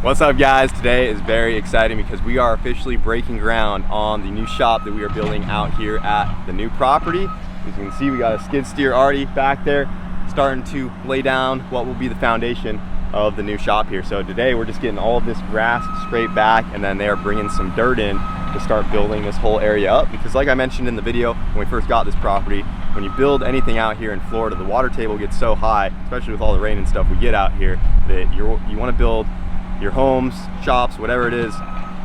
What's up, guys? Today is very exciting because we are officially breaking ground on the new shop that we are building out here at the new property. As you can see, we got a skid steer already back there starting to lay down what will be the foundation of the new shop here. So today we're just getting all of this grass scraped back, and then they are bringing some dirt in to start building this whole area up, because like I mentioned in the video when we first got this property, when you build anything out here in Florida, the water table gets so high, especially with all the rain and stuff we get out here, that you want to build your homes, shops, whatever it is,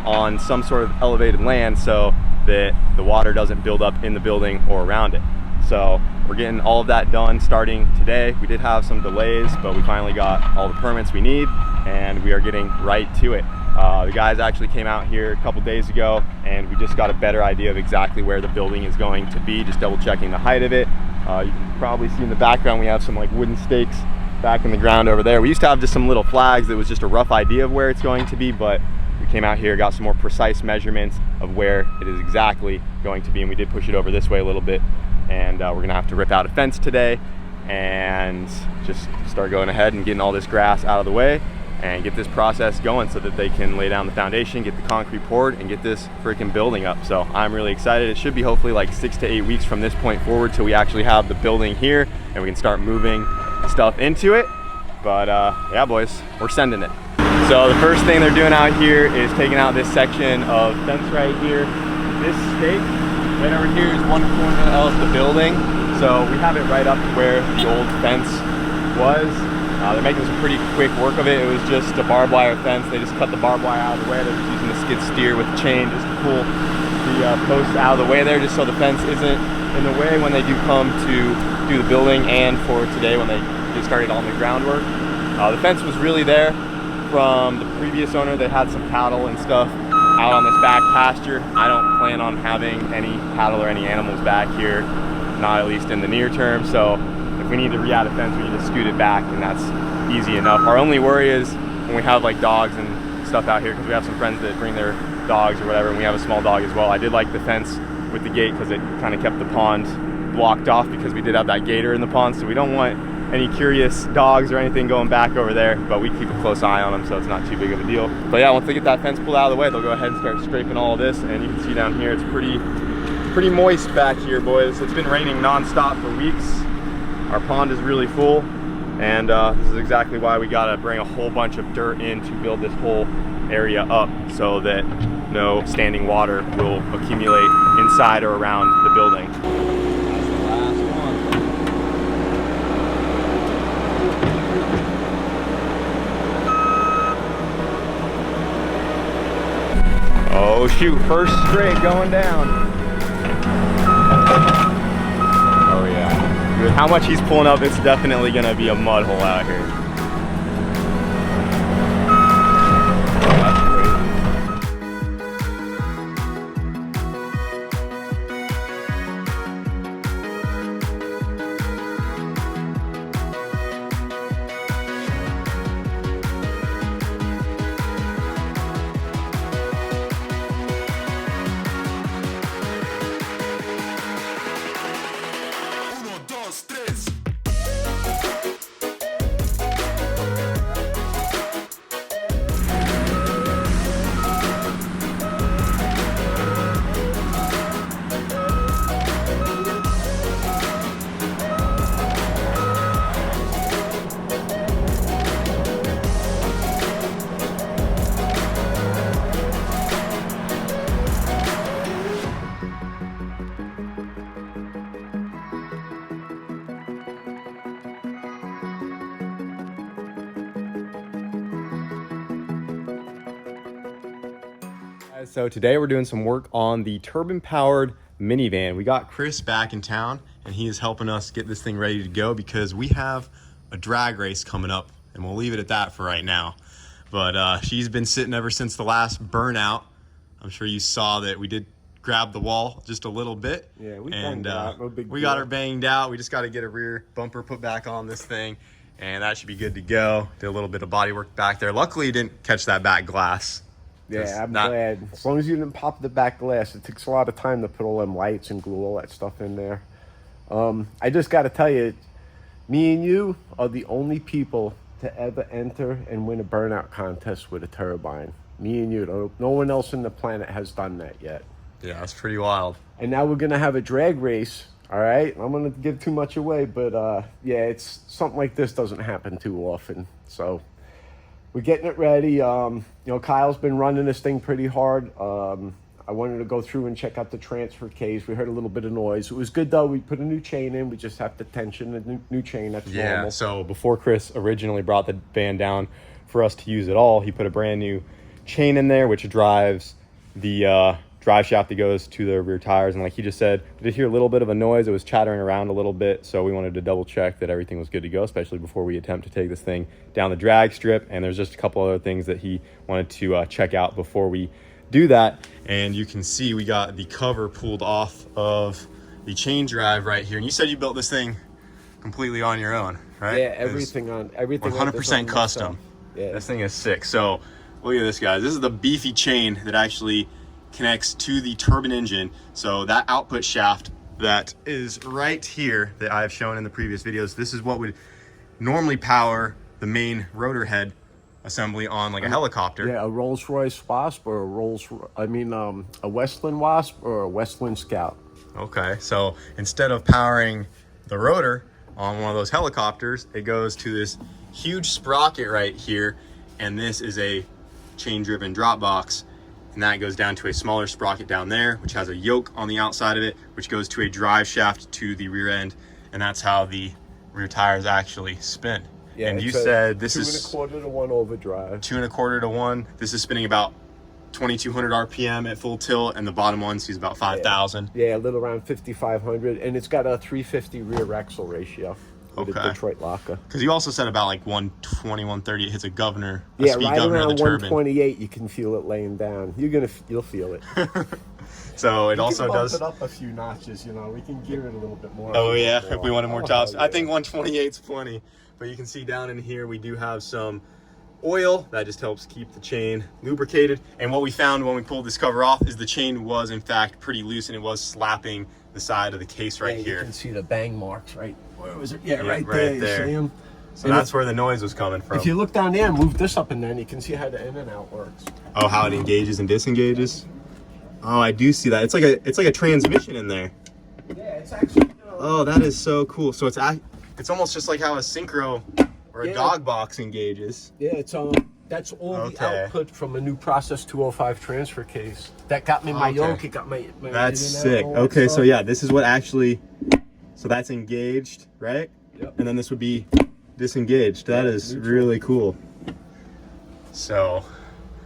on some sort of elevated land so that the water doesn't build up in the building or around it. So we're getting all of that done starting today. We did have some delays, but we finally got all the permits we need and we are getting right to it. The guys actually came out here a couple days ago and we just got a better idea of exactly where the building is going to be, just double checking the height of it. You can probably see in the background we have some like wooden stakes back in the ground over there. We used to have just some little flags that was just a rough idea of where it's going to be, but we came out here, got some more precise measurements of where it is exactly going to be, and we did push it over this way a little bit. And we're gonna have to rip out a fence today and just start going ahead and getting all this grass out of the way and get this process going so that they can lay down the foundation, get the concrete poured, and get this freaking building up. So I'm really excited. It should be hopefully like 6 to 8 weeks from this point forward till we actually have the building here and we can start moving stuff into it. But yeah, boys, we're sending it. So the first thing they're doing out here is taking out this section of fence right here. This stake right over here is one corner of the building. So we have it right up to where the old fence was. They're making some pretty quick work of it. It was just a barbed wire fence. They just cut the barbed wire out of the way. They're just using the skid steer with the chain just to pull the posts out of the way there, just so the fence isn't in the way when they do come to do the building and for today when they get started on the groundwork. The fence was really there from the previous owner. They had some cattle and stuff out on this back pasture. I don't plan on having any cattle or any animals back here, not at least in the near term. So if we need to re-add a fence, we need to scoot it back, and that's easy enough. Our only worry is when we have like dogs and stuff out here, because we have some friends that bring their dogs or whatever, and we have a small dog as well. I did like the fence with the gate because it kind of kept the pond blocked off, because we did have that gator in the pond, so we don't want any curious dogs or anything going back over there, but we keep a close eye on them, so it's not too big of a deal. But yeah, once they get that fence pulled out of the way, they'll go ahead and start scraping all of this, and you can see down here it's pretty moist back here, boys. It's been raining non-stop for weeks. Our pond is really full, and this is exactly why we gotta bring a whole bunch of dirt in to build this whole area up so that no standing water will accumulate inside or around the building. Oh shoot, first straight going down. Oh yeah. With how much he's pulling up, it's definitely gonna be a mud hole out here. So today we're doing some work on the turbine powered minivan. We got Chris back in town and he is helping us get this thing ready to go because we have a drag race coming up, and we'll leave it at that for right now. But she's been sitting ever since the last burnout. I'm sure you saw that we did grab the wall just a little bit. Yeah, we got her banged out. We just got to get a rear bumper put back on this thing, and that should be good to go. Did a little bit of body work back there. Luckily, you didn't catch that back glass. Yeah, I'm glad. As long as you didn't pop the back glass. It takes a lot of time to put all them lights and glue all that stuff in there. I just got to tell you, me and you are the only people to ever enter and win a burnout contest with a turbine. Me and you. No one else on the planet has done that yet. Yeah, that's pretty wild. And now we're going to have a drag race. All right. I'm going to give too much away, but yeah, it's something like this doesn't happen too often. So we're getting it ready. You know, Kyle's been running this thing pretty hard. I wanted to go through and check out the transfer case. We heard a little bit of noise. It was good though. We put a new chain in. We just have to tension the new chain. That's normal. So before Chris originally brought the van down for us to use it all, he put a brand new chain in there, which drives the drive shaft that goes to the rear tires. And like he just said, we did hear a little bit of a noise. It was chattering around a little bit. So we wanted to double check that everything was good to go, especially before we attempt to take this thing down the drag strip. And there's just a couple other things that he wanted to check out before we do that. And you can see we got the cover pulled off of the chain drive right here. And you said you built this thing completely on your own, right? Yeah, everything 100% custom. Yeah. This thing is sick. So look at this, guys. This is the beefy chain that actually connects to the turbine engine. So that output shaft that is right here that I've shown in the previous videos, this is what would normally power the main rotor head assembly on like a helicopter. Yeah, a Rolls-Royce Wasp or a Westland Wasp or a Westland Scout. Okay, so instead of powering the rotor on one of those helicopters, it goes to this huge sprocket right here, and this is a chain-driven drop box, and that goes down to a smaller sprocket down there, which has a yoke on the outside of it, which goes to a drive shaft to the rear end, and that's how the rear tires actually spin. Yeah, and you said this is 2.25 to 1 overdrive. 2.25 to 1. This is spinning about 2,200 RPM at full tilt, and the bottom one sees about 5,000. Yeah, a little around 5,500, and it's got a 350 rear axle ratio. With a Detroit locker. Because you also said about like 120, 130, it hits a governor. Yeah, right around 128, you can feel it laying down. You'll feel it. So it also does. It up a few notches, you know. We can gear it a little bit more. Oh yeah, if we wanted more tops. Yeah. I think 128's plenty. But you can see down in here we do have some oil that just helps keep the chain lubricated. And what we found when we pulled this cover off is the chain was in fact pretty loose, and it was slapping the side of the case right here. You can see the bang marks right. Where was it? Yeah, right there. You see them? So that's where the noise was coming from. If you look down there and move this up and down, you can see how the in and out works. Oh, how it engages and disengages. Oh, I do see that. It's like a transmission in there. Yeah, it's actually. Oh, that is so cool. So it's almost just like how a synchro or a dog box engages. Yeah, it's that's all the output from a new Process 205 transfer case. That got me my yoke. It got my that's sick. Okay, so yeah, this is what actually. So that's engaged, right? Yep. And then this would be disengaged. That is really cool. So.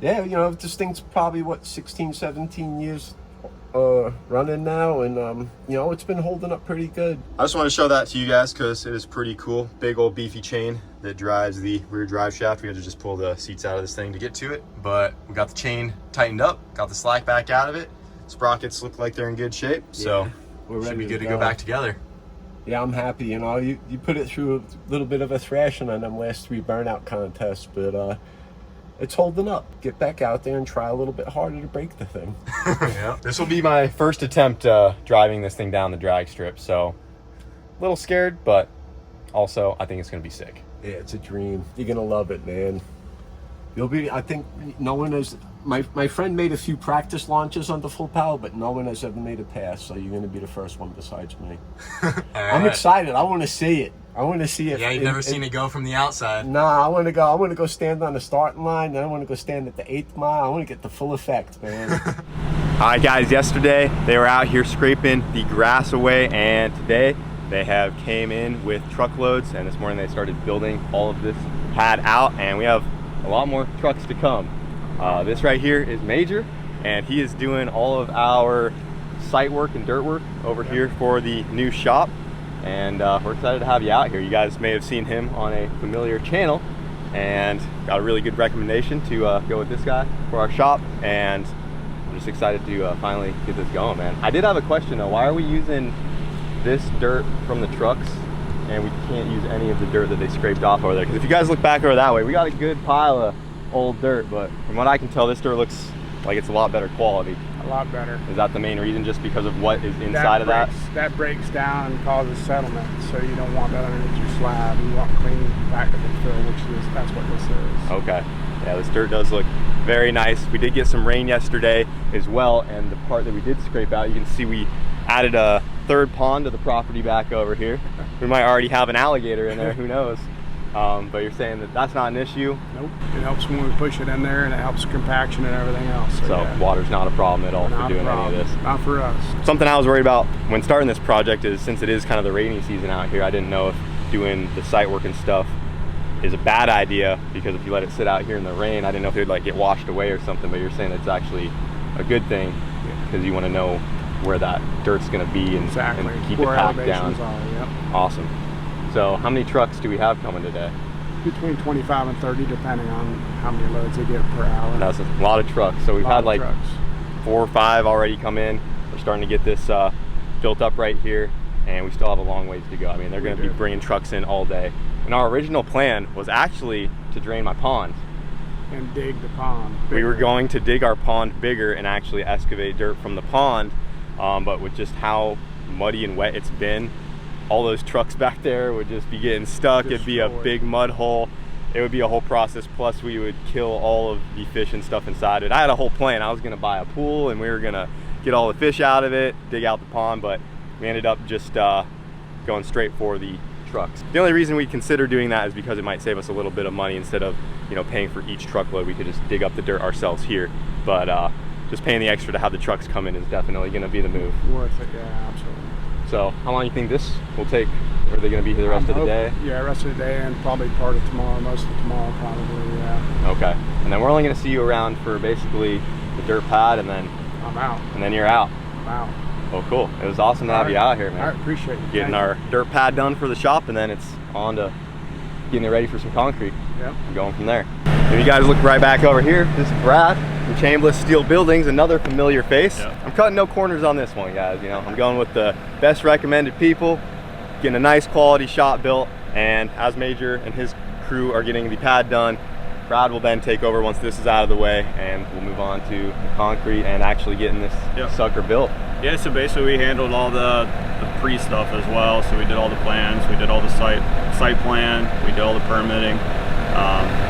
Yeah, you know, this thing's probably, 16, 17 years running now, and, you know, it's been holding up pretty good. I just want to show that to you guys because it is pretty cool. Big old beefy chain that drives the rear drive shaft. We had to just pull the seats out of this thing to get to it, but we got the chain tightened up, got the slack back out of it. Sprockets look like they're in good shape, so we're ready should be good to go back together. Yeah, I'm happy. You know, you put it through a little bit of a thrashing on them last 3 burnout contests, but it's holding up. Get back out there and try a little bit harder to break the thing. Yeah. This will be my first attempt driving this thing down the drag strip, so a little scared, but also I think it's going to be sick. Yeah, it's a dream. You're going to love it, man. You'll be, I think, no one has, my friend made a few practice launches on the full power, but no one has ever made a pass, so you're going to be the first one besides me. I'm excited. I want to see it. I want to see it. Yeah, you've never seen it go from the outside. Nah, I want to go stand on the starting line, then I want to go stand at the 8th mile. I want to get the full effect, man. All right, guys, yesterday they were out here scraping the grass away, and today they have came in with truckloads, and this morning they started building all of this pad out, and we have a lot more trucks to come. This right here is Major, and he is doing all of our site work and dirt work over here for the new shop, and we're excited to have you out here. You guys may have seen him on a familiar channel and got a really good recommendation to go with this guy for our shop, and I'm just excited to finally get this going, man. I did have a question though. Why are we using this dirt from the trucks and we can't use any of the dirt that they scraped off over there? Because if you guys look back over that way, we got a good pile of old dirt, but from what I can tell, this dirt looks like it's a lot better quality. A lot better. Is that the main reason, just because of what is inside of that? That breaks down and causes settlement, so you don't want that underneath your slab. You want clean, packable fill, that's what this is. Okay. Yeah, this dirt does look very nice. We did get some rain yesterday as well, and the part that we did scrape out, you can see we added a third pond to the property back over here. We might already have an alligator in there, who knows? But you're saying that that's not an issue? Nope. It helps when we push it in there, and it helps compaction and everything else. So yeah. Water's not a problem at all for doing any of this? Not for us. Something I was worried about when starting this project is, since it is kind of the rainy season out here, I didn't know if doing the site work and stuff is a bad idea, because if you let it sit out here in the rain, I didn't know if it would like get washed away or something, but you're saying it's actually a good thing, because you want to know where that dirt's going to be and, and keep it packed down. Yep. Awesome. So how many trucks do we have coming today? Between 25 and 30, depending on how many loads they get per hour. That's a lot of trucks. So we've had like 4 or 5 already come in. We're starting to get this built up right here, and we still have a long ways to go. I mean, they're going to be bringing trucks in all day. And our original plan was actually to drain my pond. And dig the pond bigger. We were going to dig our pond bigger and actually excavate dirt from the pond, but with just how muddy and wet it's been, all those trucks back there would just be getting stuck. It'd be a big mud hole. It would be a whole process, plus we would kill all of the fish and stuff inside it. I had a whole plan. I was going to buy a pool, and we were going to get all the fish out of it, dig out the pond, but we ended up just going straight for the trucks. The only reason we consider doing that is because it might save us a little bit of money. Instead of, you know, paying for each truckload, we could just dig up the dirt ourselves here. But just paying the extra to have the trucks come in is definitely going to be the move. Worth it, yeah, absolutely. So how long do you think this will take? Are they going to be here the rest of the day? Yeah, rest of the day, and probably part of tomorrow, most of tomorrow probably, yeah. Okay. And then we're only going to see you around for basically the dirt pad, and then I'm out. And then you're out. I'm out. Oh, cool. It was awesome to have you out here, man. I appreciate you. Getting our dirt pad done for the shop, and then it's on to getting it ready for some concrete. Yep. And going from there. And you guys look right back over here. This is Brad from Chambliss Steel Buildings, another familiar face. Yep. I'm cutting no corners on this one, guys. You know, I'm going with the best recommended people, getting a nice quality shop built, and as Major and his crew are getting the pad done, Brad will then take over once this is out of the way, and we'll move on to the concrete and actually getting this sucker built. Yeah, so basically we handled all the pre-stuff as well. So we did all the plans, we did all the site plan, we did all the permitting,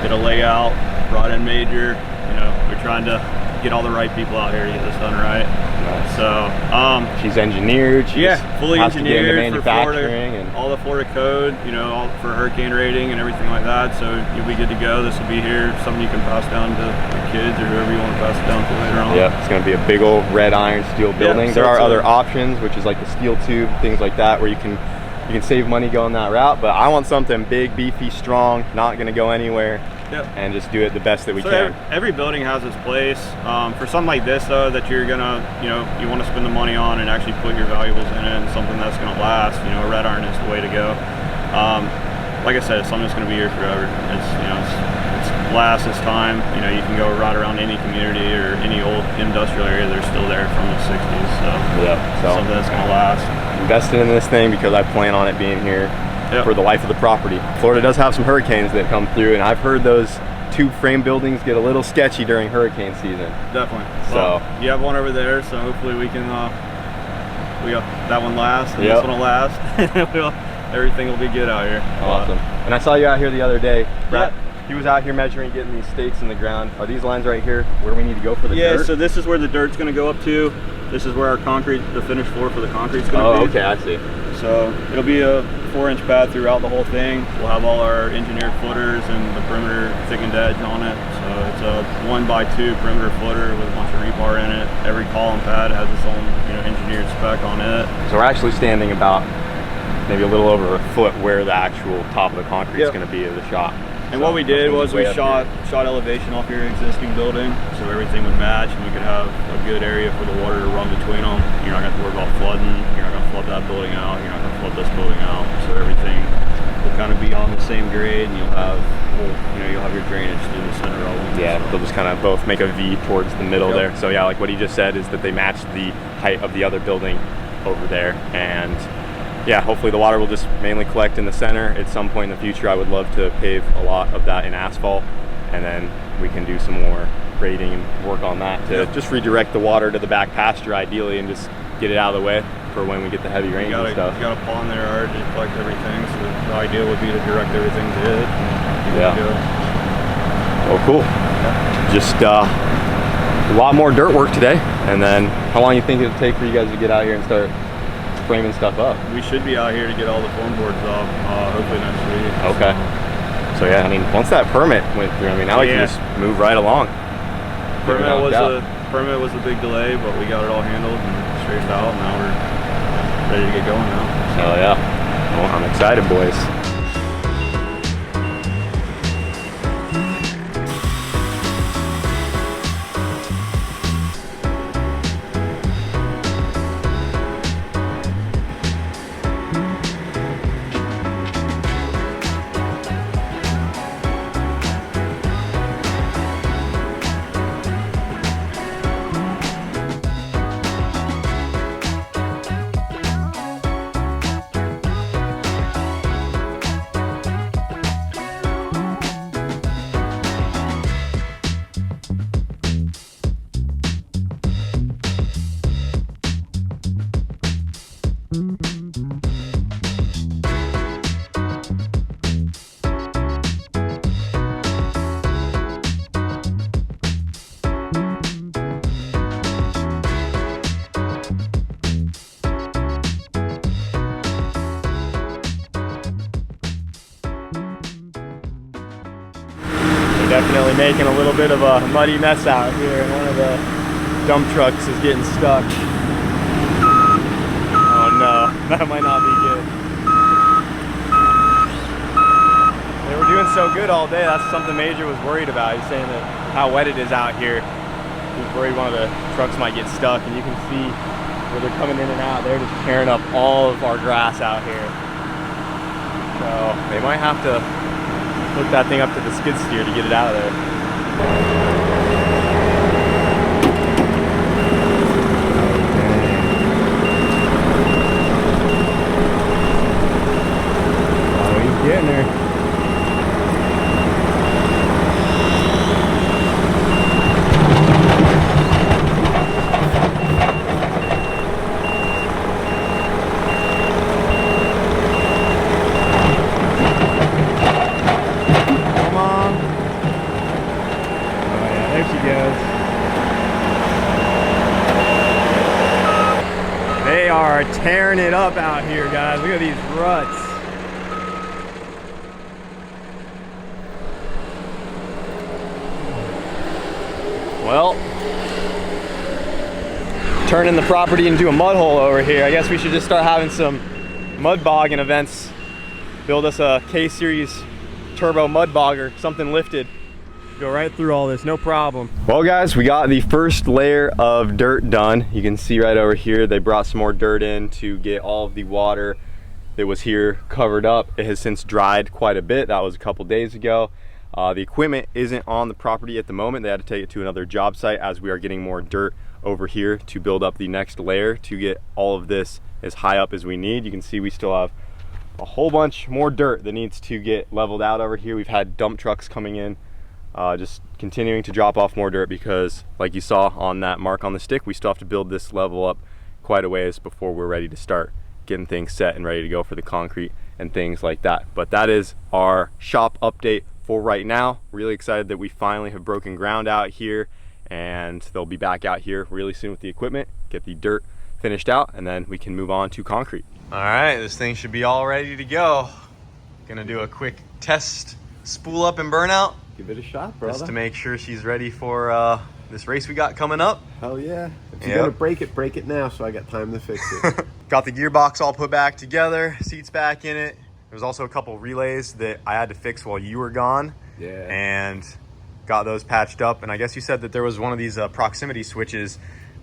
did a layout, brought in Major. You know, we're trying to get all the right people out here to get this done right. Nice. So she's engineered. She's fully engineered manufacturing and all the Florida code, you know, all for hurricane rating and everything like that. So you'll be good to go. This will be here, something you can pass down to the kids or whoever you want to pass it down to later on. Yeah, it's going to be a big old red iron steel building. Yeah, there are other options, which is like the steel tube, things like that, where you can save money going that route. But I want something big, beefy, strong, not going to go anywhere. Yep. And just do it the best that we can. Every building has its place. For something like this, though, that you're gonna, you know, you want to spend the money on and actually put your valuables in it, and something that's gonna last. You know, red iron is the way to go. Like I said, it's something that's gonna be here forever. It's, you know, it's lasts its time. You know, you can go right around any community or any old industrial area. They're still there from the '60s. So something that's gonna last. Invested in this thing because I plan on it being here for the life of the property. Florida does have some hurricanes that come through, and I've heard those tube frame buildings get a little sketchy during hurricane season. Definitely. So you have one over there, so hopefully we can we got that one last, and this one will last. Everything will be good out here. Awesome. And I saw you out here the other day, Brett. He was out here measuring, getting these stakes in the ground. Are these lines right here where we need to go for the dirt? Yeah, so this is where the dirt's going to go up to. This is where our concrete, the finished floor for the concrete's going to be. Oh, okay, I see. So it'll be a 4-inch pad throughout the whole thing. We'll have all our engineered footers and the perimeter thickened edge on it. So it's a 1x2 perimeter footer with a bunch of rebar in it. Every column pad has its own, you know, engineered spec on it. So we're actually standing about maybe a little over a foot where the actual top of the concrete is going to be of the shop. And what we did was we shot elevation off your existing building, so everything would match, and we could have a good area for the water to run between them. You're not going to have to worry about flooding. You're not going to flood that building out. You're not going to flood this building out. So everything will kind of be on the same grade, and you'll have, you'll have your drainage through the center of them. Yeah, they'll just kind of both make a V towards the middle there. So yeah, like what he just said is that they match the height of the other building over there, and yeah, hopefully the water will just mainly collect in the center. At some point in the future, I would love to pave a lot of that in asphalt, and then we can do some more grading and work on that to just redirect the water to the back pasture ideally, and just get it out of the way for when we get the heavy rain and stuff. You got a pond there already to collect everything, so the idea would be to direct everything to it. Yeah. Oh, cool. Just a lot more dirt work today. And then how long do you think it'll take for you guys to get out here and start framing stuff up? We should be out here to get all the foam boards off, hopefully next week. Okay. So yeah, I mean, once that permit went through, I mean, now we can just move right along. Permit was a big delay, but we got it all handled and straightened out. Now we're ready to get going now. Hell yeah. Well, I'm excited, boys. Definitely making a little bit of a muddy mess out here, and one of the dump trucks is getting stuck. Oh no, that might not be good. They were doing so good all day. That's something Major was worried about. He's saying that how wet it is out here. He's worried one of the trucks might get stuck, and you can see where they're coming in and out. They're just tearing up all of our grass out here. So they might have to hook that thing up to the skid steer to get it out of there. Oh, he's getting there. They are tearing it up out here, guys. Look at these ruts. Well, turning the property into a mud hole over here. I guess we should just start having some mud bogging events. Build us a K-Series turbo mud bogger, something lifted. Go right through all this, no problem. Well guys, we got the first layer of dirt done. You can see right over here, they brought some more dirt in to get all of the water that was here covered up. It has since dried quite a bit. That was a couple days ago. The equipment isn't on the property at the moment. They had to take it to another job site as we are getting more dirt over here to build up the next layer to get all of this as high up as we need. You can see we still have a whole bunch more dirt that needs to get leveled out over here. We've had dump trucks coming in, just continuing to drop off more dirt because, like you saw on that mark on the stick, we still have to build this level up quite a ways before we're ready to start getting things set and ready to go for the concrete and things like that. But that is our shop update for right now. Really excited that we finally have broken ground out here, and they'll be back out here really soon with the equipment, get the dirt finished out, and then we can move on to concrete. All right, this thing should be all ready to go. Gonna do a quick test spool up and burnout. Give it a shot, brother. Just to make sure she's ready for this race we got coming up. Hell yeah. If you're gonna break it now so I got time to fix it. Got the gearbox all put back together, seats back in it. There was also a couple relays that I had to fix while you were gone. Yeah. And got those patched up. And I guess you said that there was one of these proximity switches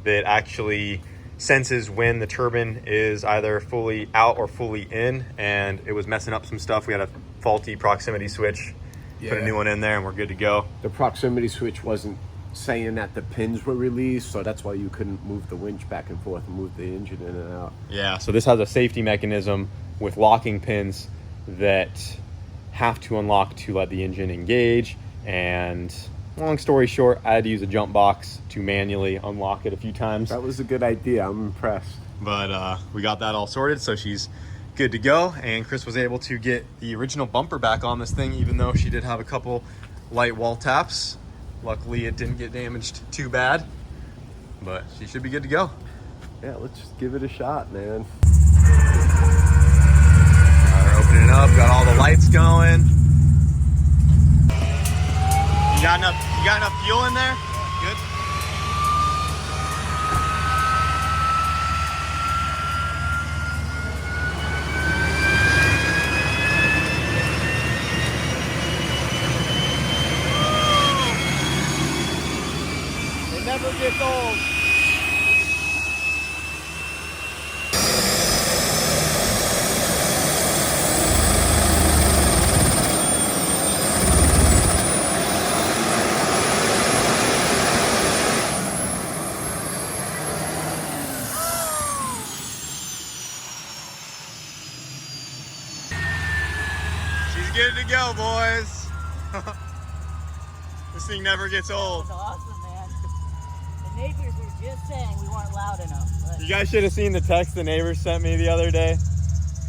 that actually senses when the turbine is either fully out or fully in, and it was messing up some stuff. We had a faulty proximity switch. Put a new one in there and we're good to go. The proximity switch wasn't saying that the pins were released, so that's why you couldn't move the winch back and forth and move the engine in and out. Yeah, so this has a safety mechanism with locking pins that have to unlock to let the engine engage, and long story short, I had to use a jump box to manually unlock it a few times. That was a good idea. I'm impressed. But we got that all sorted, so she's good to go. And Chris was able to get the original bumper back on this thing, even though she did have a couple light wall taps. Luckily, it didn't get damaged too bad, but she should be good to go. Yeah, let's just give it a shot, man. We're opening up, got all the lights going. You got enough fuel in there? Good. It never gets old. She's good to go, boys. This thing never gets old. That was awesome, man. The neighbors were just saying we weren't loud enough. But... You guys should have seen the text the neighbors sent me the other day.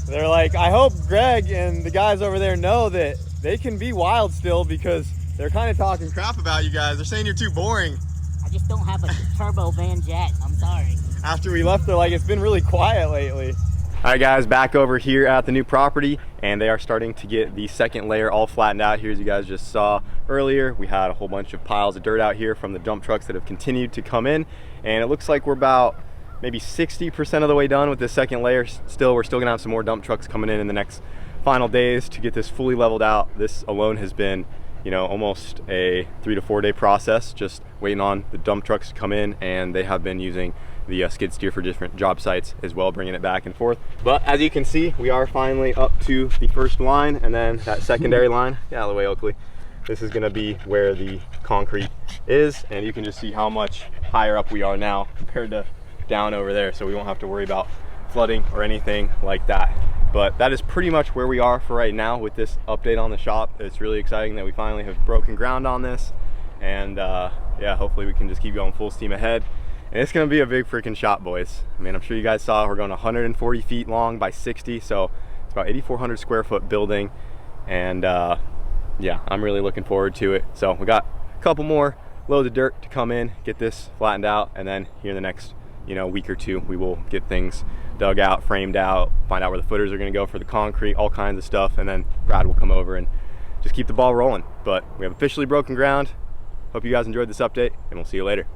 They're like, I hope Greg and the guys over there know that they can be wild still, because they're kind of talking crap about you guys. They're saying you're too boring. I just don't have a turbo van jet. I'm sorry. After we left, they're like, it's been really quiet lately. All right, guys, back over here at the new property, and they are starting to get the second layer all flattened out here. As you guys just saw earlier, we had a whole bunch of piles of dirt out here from the dump trucks that have continued to come in, and it looks like we're about maybe 60% of the way done with this second layer. We're still gonna have some more dump trucks coming in the next final days to get this fully leveled out. This alone has been, you know, almost a 3 to 4 day process, just waiting on the dump trucks to come in, and they have been using the skid steer for different job sites as well, bringing it back and forth. But as you can see, we are finally up to the first line, and then that secondary line, get out of the way, Oakley. This is gonna be where the concrete is, and you can just see how much higher up we are now compared to down over there, so we won't have to worry about flooding or anything like that. But that is pretty much where we are for right now with this update on the shop. It's really exciting that we finally have broken ground on this, and yeah, hopefully we can just keep going full steam ahead. And it's gonna be a big freaking shop, boys. I mean, I'm sure you guys saw we're going 140 feet long by 60, so it's about 8,400 square foot building. And yeah, I'm really looking forward to it. So we got a couple more loads of dirt to come in, get this flattened out, and then here in the next, you know, week or two, we will get things dug out, framed out, find out where the footers are gonna go for the concrete, all kinds of stuff, and then Brad will come over and just keep the ball rolling. But we have officially broken ground. Hope you guys enjoyed this update, and we'll see you later.